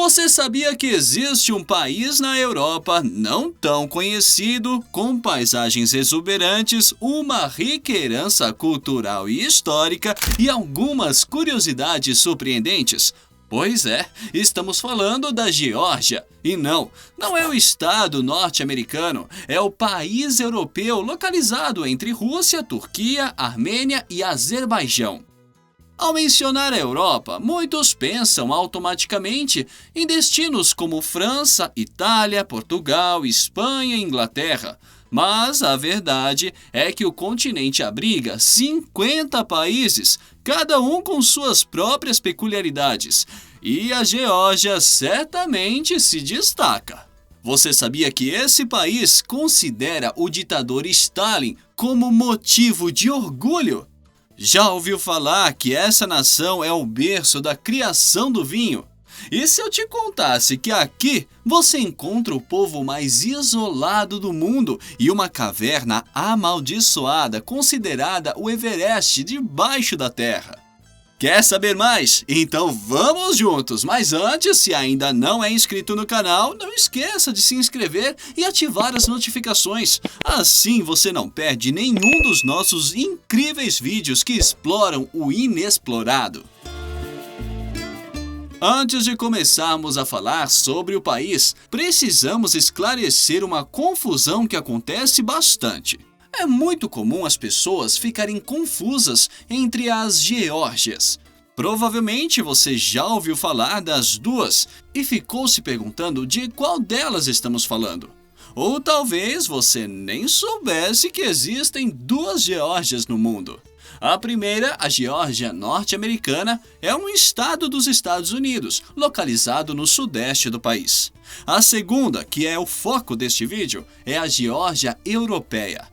Você sabia que existe um país na Europa não tão conhecido, com paisagens exuberantes, uma rica herança cultural e histórica e algumas curiosidades surpreendentes? Pois é, estamos falando da Geórgia. E não é o estado norte-americano, é o país europeu localizado entre Rússia, Turquia, Armênia e Azerbaijão. Ao mencionar a Europa, muitos pensam automaticamente em destinos como França, Itália, Portugal, Espanha e Inglaterra. Mas a verdade é que o continente abriga 50 países, cada um com suas próprias peculiaridades. E a Geórgia certamente se destaca. Você sabia que esse país considera o ditador Stalin como motivo de orgulho? Já ouviu falar que essa nação é o berço da criação do vinho? E se eu te contasse que aqui você encontra o povo mais isolado do mundo e uma caverna amaldiçoada considerada o Everest debaixo da terra? Quer saber mais? Então vamos juntos! Mas antes, se ainda não é inscrito no canal, não esqueça de se inscrever e ativar as notificações. Assim você não perde nenhum dos nossos incríveis vídeos que exploram o inexplorado. Antes de começarmos a falar sobre o país, precisamos esclarecer uma confusão que acontece bastante. É muito comum as pessoas ficarem confusas entre as Geórgias. Provavelmente você já ouviu falar das duas e ficou se perguntando de qual delas estamos falando. Ou talvez você nem soubesse que existem duas Geórgias no mundo. A primeira, a Geórgia norte-americana, é um estado dos Estados Unidos, localizado no sudeste do país. A segunda, que é o foco deste vídeo, é a Geórgia europeia.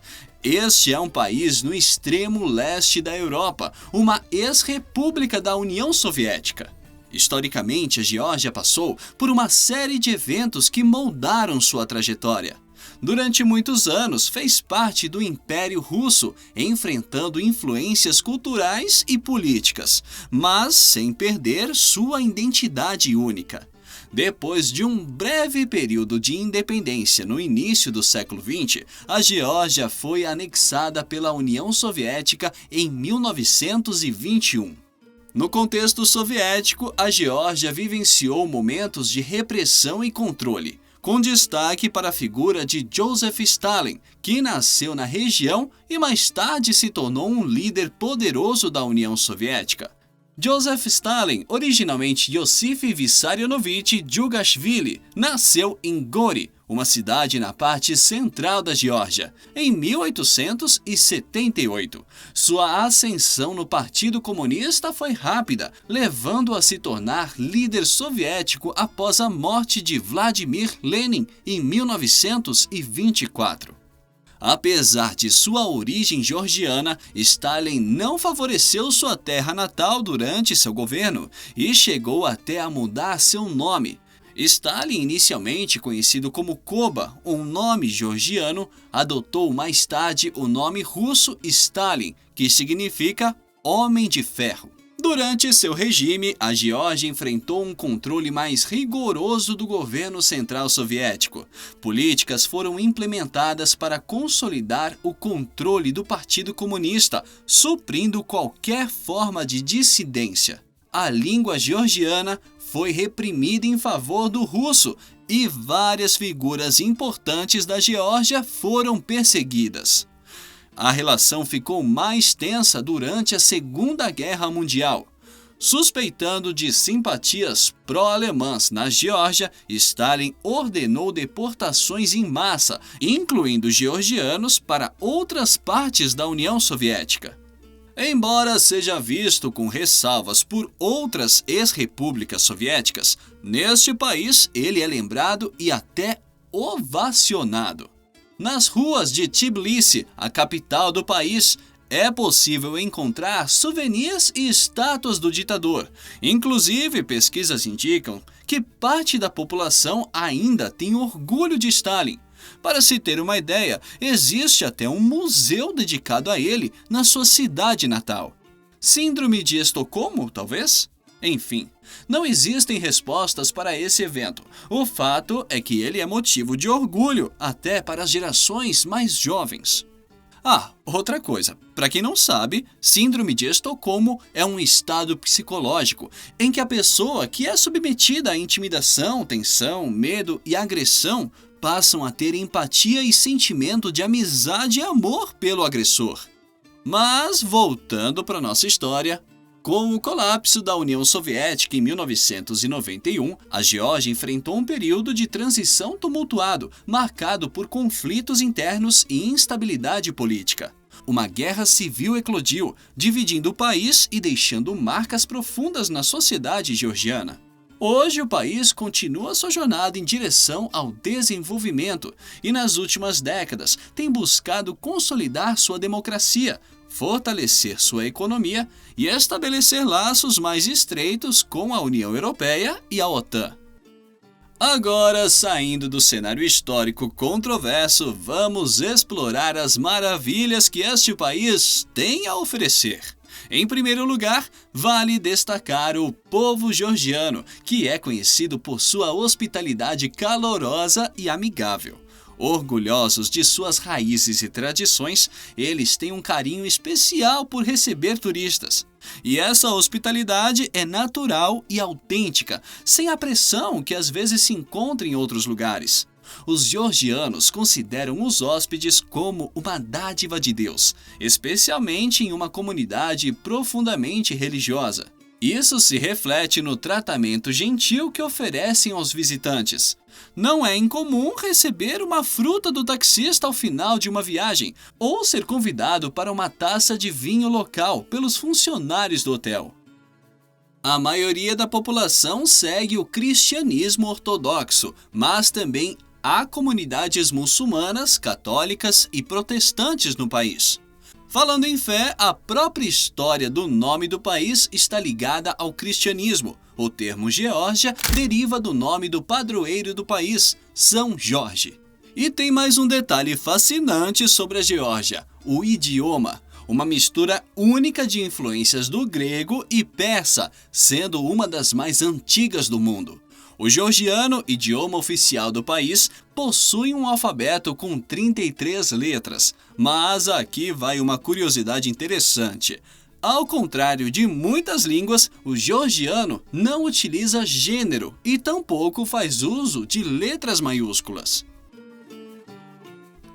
Este é um país no extremo leste da Europa, uma ex-república da União Soviética. Historicamente, a Geórgia passou por uma série de eventos que moldaram sua trajetória. Durante muitos anos, fez parte do Império Russo, enfrentando influências culturais e políticas, mas sem perder sua identidade única. Depois de um breve período de independência no início do século XX, a Geórgia foi anexada pela União Soviética em 1921. No contexto soviético, a Geórgia vivenciou momentos de repressão e controle, com destaque para a figura de Joseph Stalin, que nasceu na região e mais tarde se tornou um líder poderoso da União Soviética. Joseph Stalin, originalmente Iosif Vissarionovich Djugashvili, nasceu em Gori, uma cidade na parte central da Geórgia, em 1878. Sua ascensão no Partido Comunista foi rápida, levando-o a se tornar líder soviético após a morte de Vladimir Lenin em 1924. Apesar de sua origem georgiana, Stalin não favoreceu sua terra natal durante seu governo e chegou até a mudar seu nome. Stalin, inicialmente conhecido como Koba, um nome georgiano, adotou mais tarde o nome russo Stalin, que significa Homem de Ferro. Durante seu regime, a Geórgia enfrentou um controle mais rigoroso do governo central soviético. Políticas foram implementadas para consolidar o controle do Partido Comunista, suprindo qualquer forma de dissidência. A língua georgiana foi reprimida em favor do russo e várias figuras importantes da Geórgia foram perseguidas. A relação ficou mais tensa durante a Segunda Guerra Mundial. Suspeitando de simpatias pró-alemãs na Geórgia, Stalin ordenou deportações em massa, incluindo georgianos, para outras partes da União Soviética. Embora seja visto com ressalvas por outras ex-repúblicas soviéticas, neste país ele é lembrado e até ovacionado. Nas ruas de Tbilisi, a capital do país, é possível encontrar souvenirs e estátuas do ditador. Inclusive, pesquisas indicam que parte da população ainda tem orgulho de Stalin. Para se ter uma ideia, existe até um museu dedicado a ele na sua cidade natal. Síndrome de Estocolmo, talvez? Enfim, não existem respostas para esse evento. O fato é que ele é motivo de orgulho até para as gerações mais jovens. Ah, outra coisa. Para quem não sabe, Síndrome de Estocolmo é um estado psicológico em que a pessoa que é submetida à intimidação, tensão, medo e agressão passam a ter empatia e sentimento de amizade e amor pelo agressor. Mas, voltando para nossa história, com o colapso da União Soviética em 1991, a Geórgia enfrentou um período de transição tumultuado, marcado por conflitos internos e instabilidade política. Uma guerra civil eclodiu, dividindo o país e deixando marcas profundas na sociedade georgiana. Hoje, o país continua sua jornada em direção ao desenvolvimento e, nas últimas décadas, tem buscado consolidar sua democracia, fortalecer sua economia e estabelecer laços mais estreitos com a União Europeia e a OTAN. Agora, saindo do cenário histórico controverso, vamos explorar as maravilhas que este país tem a oferecer. Em primeiro lugar, vale destacar o povo georgiano, que é conhecido por sua hospitalidade calorosa e amigável. Orgulhosos de suas raízes e tradições, eles têm um carinho especial por receber turistas. E essa hospitalidade é natural e autêntica, sem a pressão que às vezes se encontra em outros lugares. Os georgianos consideram os hóspedes como uma dádiva de Deus, especialmente em uma comunidade profundamente religiosa. Isso se reflete no tratamento gentil que oferecem aos visitantes. Não é incomum receber uma fruta do taxista ao final de uma viagem ou ser convidado para uma taça de vinho local pelos funcionários do hotel. A maioria da população segue o cristianismo ortodoxo, mas também há comunidades muçulmanas, católicas e protestantes no país. Falando em fé, a própria história do nome do país está ligada ao cristianismo. O termo Geórgia deriva do nome do padroeiro do país, São Jorge. E tem mais um detalhe fascinante sobre a Geórgia: o idioma. Uma mistura única de influências do grego e persa, sendo uma das mais antigas do mundo. O georgiano, idioma oficial do país, possui um alfabeto com 33 letras. Mas aqui vai uma curiosidade interessante. Ao contrário de muitas línguas, o georgiano não utiliza gênero e tampouco faz uso de letras maiúsculas.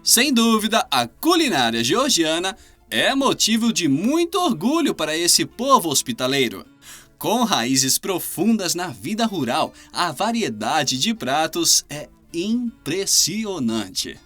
Sem dúvida, a culinária georgiana é motivo de muito orgulho para esse povo hospitaleiro. Com raízes profundas na vida rural, a variedade de pratos é impressionante.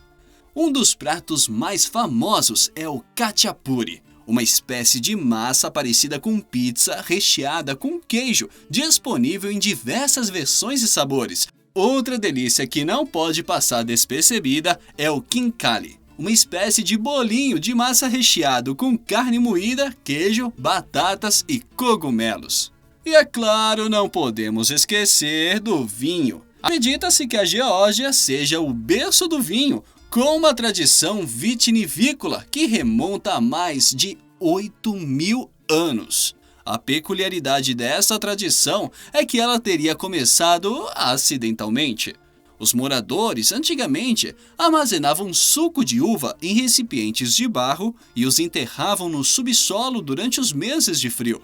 Um dos pratos mais famosos é o khachapuri, uma espécie de massa parecida com pizza recheada com queijo, disponível em diversas versões e sabores. Outra delícia que não pode passar despercebida é o khinkali, uma espécie de bolinho de massa recheado com carne moída, queijo, batatas e cogumelos. E é claro, não podemos esquecer do vinho. Acredita-se que a Geórgia seja o berço do vinho, com uma tradição vitivinícola que remonta a mais de 8.000 anos. A peculiaridade dessa tradição é que ela teria começado acidentalmente. Os moradores, antigamente, armazenavam suco de uva em recipientes de barro e os enterravam no subsolo durante os meses de frio.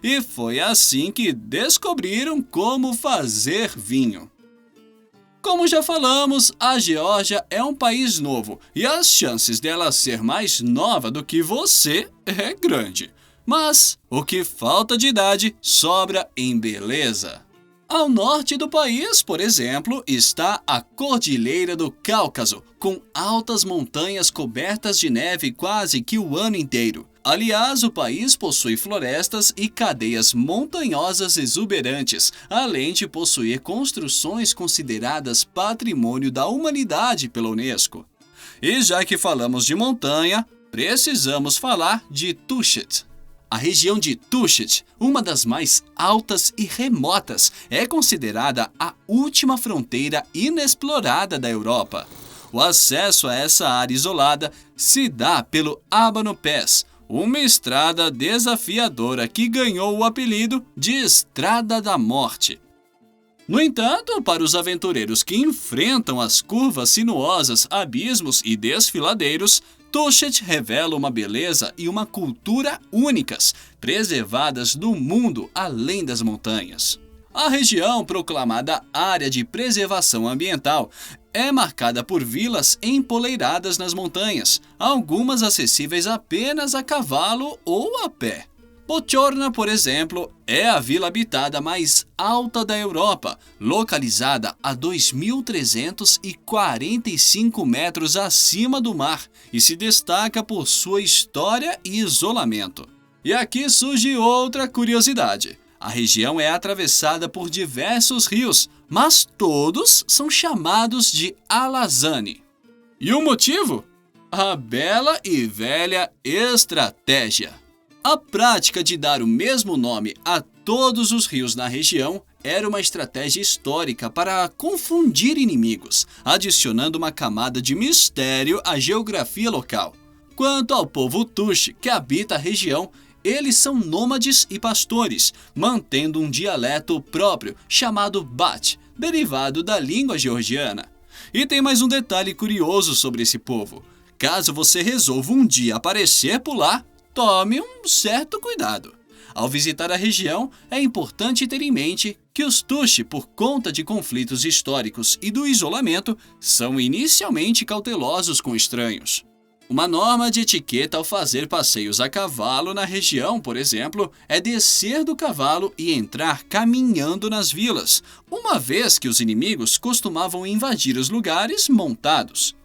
E foi assim que descobriram como fazer vinho. Como já falamos, a Geórgia é um país novo e as chances dela ser mais nova do que você é grande. Mas o que falta de idade sobra em beleza. Ao norte do país, por exemplo, está a Cordilheira do Cáucaso, com altas montanhas cobertas de neve quase que o ano inteiro. Aliás, o país possui florestas e cadeias montanhosas exuberantes, além de possuir construções consideradas patrimônio da humanidade pela Unesco. E já que falamos de montanha, precisamos falar de Tushit. A região de Tushit, uma das mais altas e remotas, é considerada a última fronteira inexplorada da Europa. O acesso a essa área isolada se dá pelo Abano Pass, uma estrada desafiadora que ganhou o apelido de Estrada da Morte. No entanto, para os aventureiros que enfrentam as curvas sinuosas, abismos e desfiladeiros, Tuxet revela uma beleza e uma cultura únicas, preservadas no mundo além das montanhas. A região, proclamada Área de Preservação Ambiental, é marcada por vilas empoleiradas nas montanhas, algumas acessíveis apenas a cavalo ou a pé. Pochorna, por exemplo, é a vila habitada mais alta da Europa, localizada a 2.345 metros acima do mar e se destaca por sua história e isolamento. E aqui surge outra curiosidade. A região é atravessada por diversos rios, mas todos são chamados de Alazane. E o motivo? A bela e velha estratégia. A prática de dar o mesmo nome a todos os rios na região era uma estratégia histórica para confundir inimigos, adicionando uma camada de mistério à geografia local. Quanto ao povo Tuxi, que habita a região, eles são nômades e pastores, mantendo um dialeto próprio chamado Bat, derivado da língua georgiana. E tem mais um detalhe curioso sobre esse povo. Caso você resolva um dia aparecer por lá, tome um certo cuidado. Ao visitar a região, é importante ter em mente que os Tuxi, por conta de conflitos históricos e do isolamento, são inicialmente cautelosos com estranhos. Uma norma de etiqueta ao fazer passeios a cavalo na região, por exemplo, é descer do cavalo e entrar caminhando nas vilas, uma vez que os inimigos costumavam invadir os lugares montados.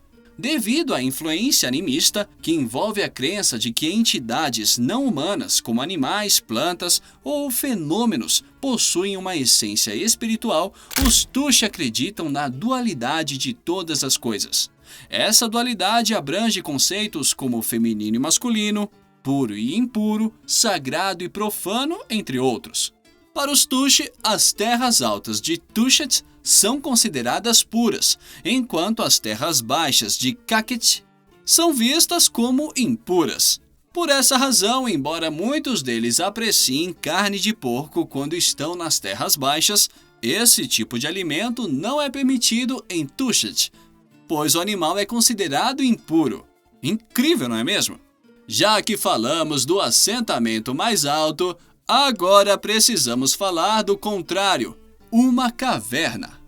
Devido à influência animista, que envolve a crença de que entidades não humanas, como animais, plantas ou fenômenos, possuem uma essência espiritual, os Tuxi acreditam na dualidade de todas as coisas. Essa dualidade abrange conceitos como feminino e masculino, puro e impuro, sagrado e profano, entre outros. Para os Tuxi, as terras altas de Tuxet são consideradas puras, enquanto as terras baixas de Kaket são vistas como impuras. Por essa razão, embora muitos deles apreciem carne de porco quando estão nas terras baixas, esse tipo de alimento não é permitido em Tuxet, pois o animal é considerado impuro. Incrível, não é mesmo? Já que falamos do assentamento mais alto, agora precisamos falar do contrário, uma caverna.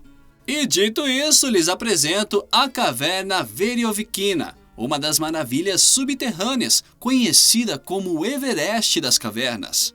E dito isso, lhes apresento a Caverna Veriovikina, uma das maravilhas subterrâneas, conhecida como o Everest das cavernas.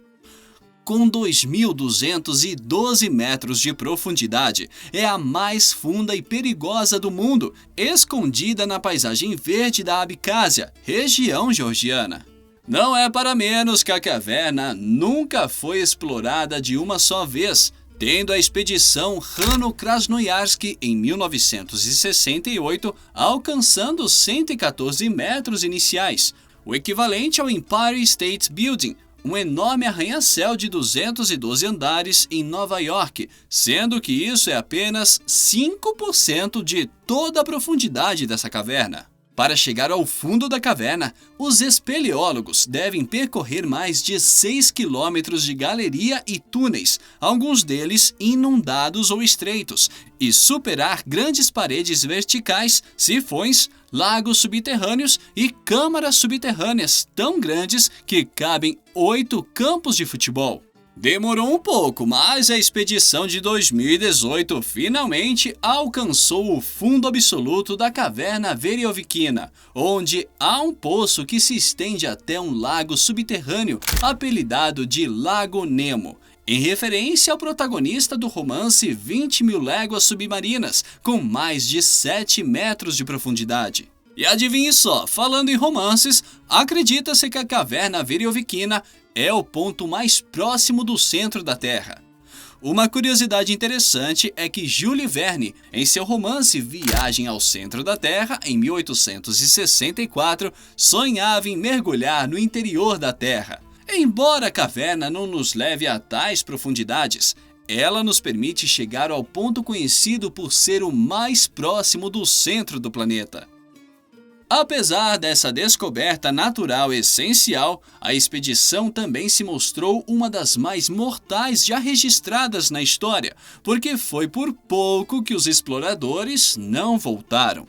Com 2.212 metros de profundidade, é a mais funda e perigosa do mundo, escondida na paisagem verde da Abcásia, região georgiana. Não é para menos que a caverna nunca foi explorada de uma só vez, tendo a expedição Rano-Krasnoyarsk em 1968 alcançando 114 metros iniciais, o equivalente ao Empire State Building, um enorme arranha-céu de 212 andares em Nova York, sendo que isso é apenas 5% de toda a profundidade dessa caverna. Para chegar ao fundo da caverna, os espeleólogos devem percorrer mais de 6 quilômetros de galeria e túneis, alguns deles inundados ou estreitos, e superar grandes paredes verticais, sifões, lagos subterrâneos e câmaras subterrâneas tão grandes que cabem 8 campos de futebol. Demorou um pouco, mas a expedição de 2018 finalmente alcançou o fundo absoluto da Caverna Veriovikina, onde há um poço que se estende até um lago subterrâneo apelidado de Lago Nemo, em referência ao protagonista do romance 20.000 Léguas Submarinas, com mais de 7 metros de profundidade. E adivinhe só, falando em romances, acredita-se que a Caverna Veriovikina é o ponto mais próximo do centro da Terra. Uma curiosidade interessante é que Jules Verne, em seu romance Viagem ao Centro da Terra, em 1864, sonhava em mergulhar no interior da Terra. Embora a caverna não nos leve a tais profundidades, ela nos permite chegar ao ponto conhecido por ser o mais próximo do centro do planeta. Apesar dessa descoberta natural essencial, a expedição também se mostrou uma das mais mortais já registradas na história, porque foi por pouco que os exploradores não voltaram.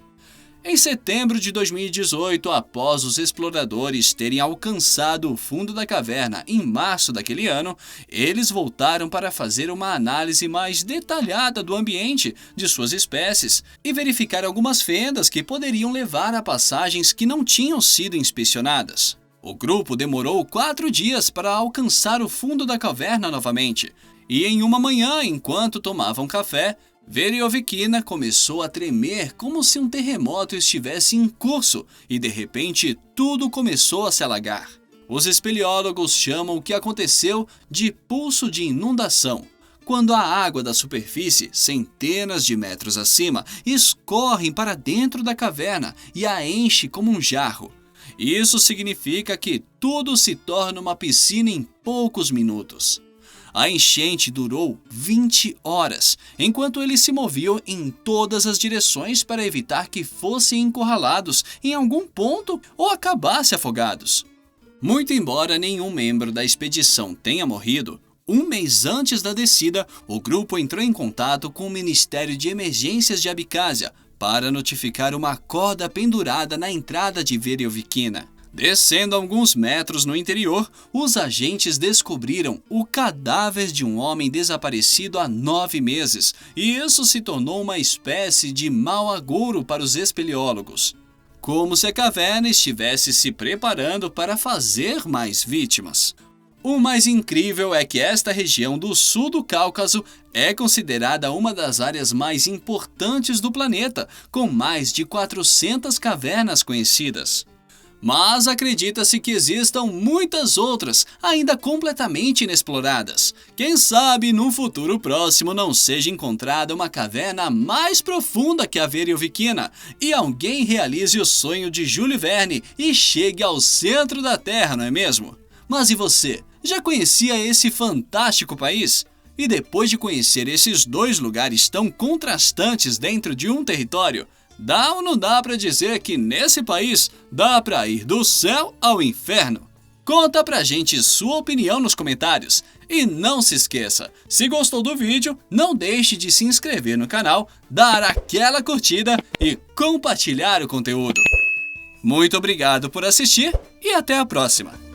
Em setembro de 2018, após os exploradores terem alcançado o fundo da caverna em março daquele ano, eles voltaram para fazer uma análise mais detalhada do ambiente de suas espécies e verificar algumas fendas que poderiam levar a passagens que não tinham sido inspecionadas. O grupo demorou 4 dias para alcançar o fundo da caverna novamente, e em uma manhã, enquanto tomavam café, Veriovikina começou a tremer como se um terremoto estivesse em curso e de repente tudo começou a se alagar. Os espeleólogos chamam o que aconteceu de pulso de inundação, quando a água da superfície, centenas de metros acima, escorre para dentro da caverna e a enche como um jarro. Isso significa que tudo se torna uma piscina em poucos minutos. A enchente durou 20 horas, enquanto eles se moviam em todas as direções para evitar que fossem encurralados em algum ponto ou acabassem afogados. Muito embora nenhum membro da expedição tenha morrido, um mês antes da descida, o grupo entrou em contato com o Ministério de Emergências de Abkhazia para notificar uma corda pendurada na entrada de Veriovikina. Descendo alguns metros no interior, os agentes descobriram o cadáver de um homem desaparecido há 9 meses, e isso se tornou uma espécie de mau agouro para os espeleólogos. Como se a caverna estivesse se preparando para fazer mais vítimas. O mais incrível é que esta região do sul do Cáucaso é considerada uma das áreas mais importantes do planeta, com mais de 400 cavernas conhecidas. Mas acredita-se que existam muitas outras ainda completamente inexploradas. Quem sabe no futuro próximo não seja encontrada uma caverna mais profunda que a Veriovikina e alguém realize o sonho de Jules Verne e chegue ao centro da Terra, não é mesmo? Mas e você? Já conhecia esse fantástico país? E depois de conhecer esses 2 lugares tão contrastantes dentro de um território, dá ou não dá para dizer que nesse país dá para ir do céu ao inferno? Conta pra gente sua opinião nos comentários. E não se esqueça, se gostou do vídeo, não deixe de se inscrever no canal, dar aquela curtida e compartilhar o conteúdo. Muito obrigado por assistir e até a próxima!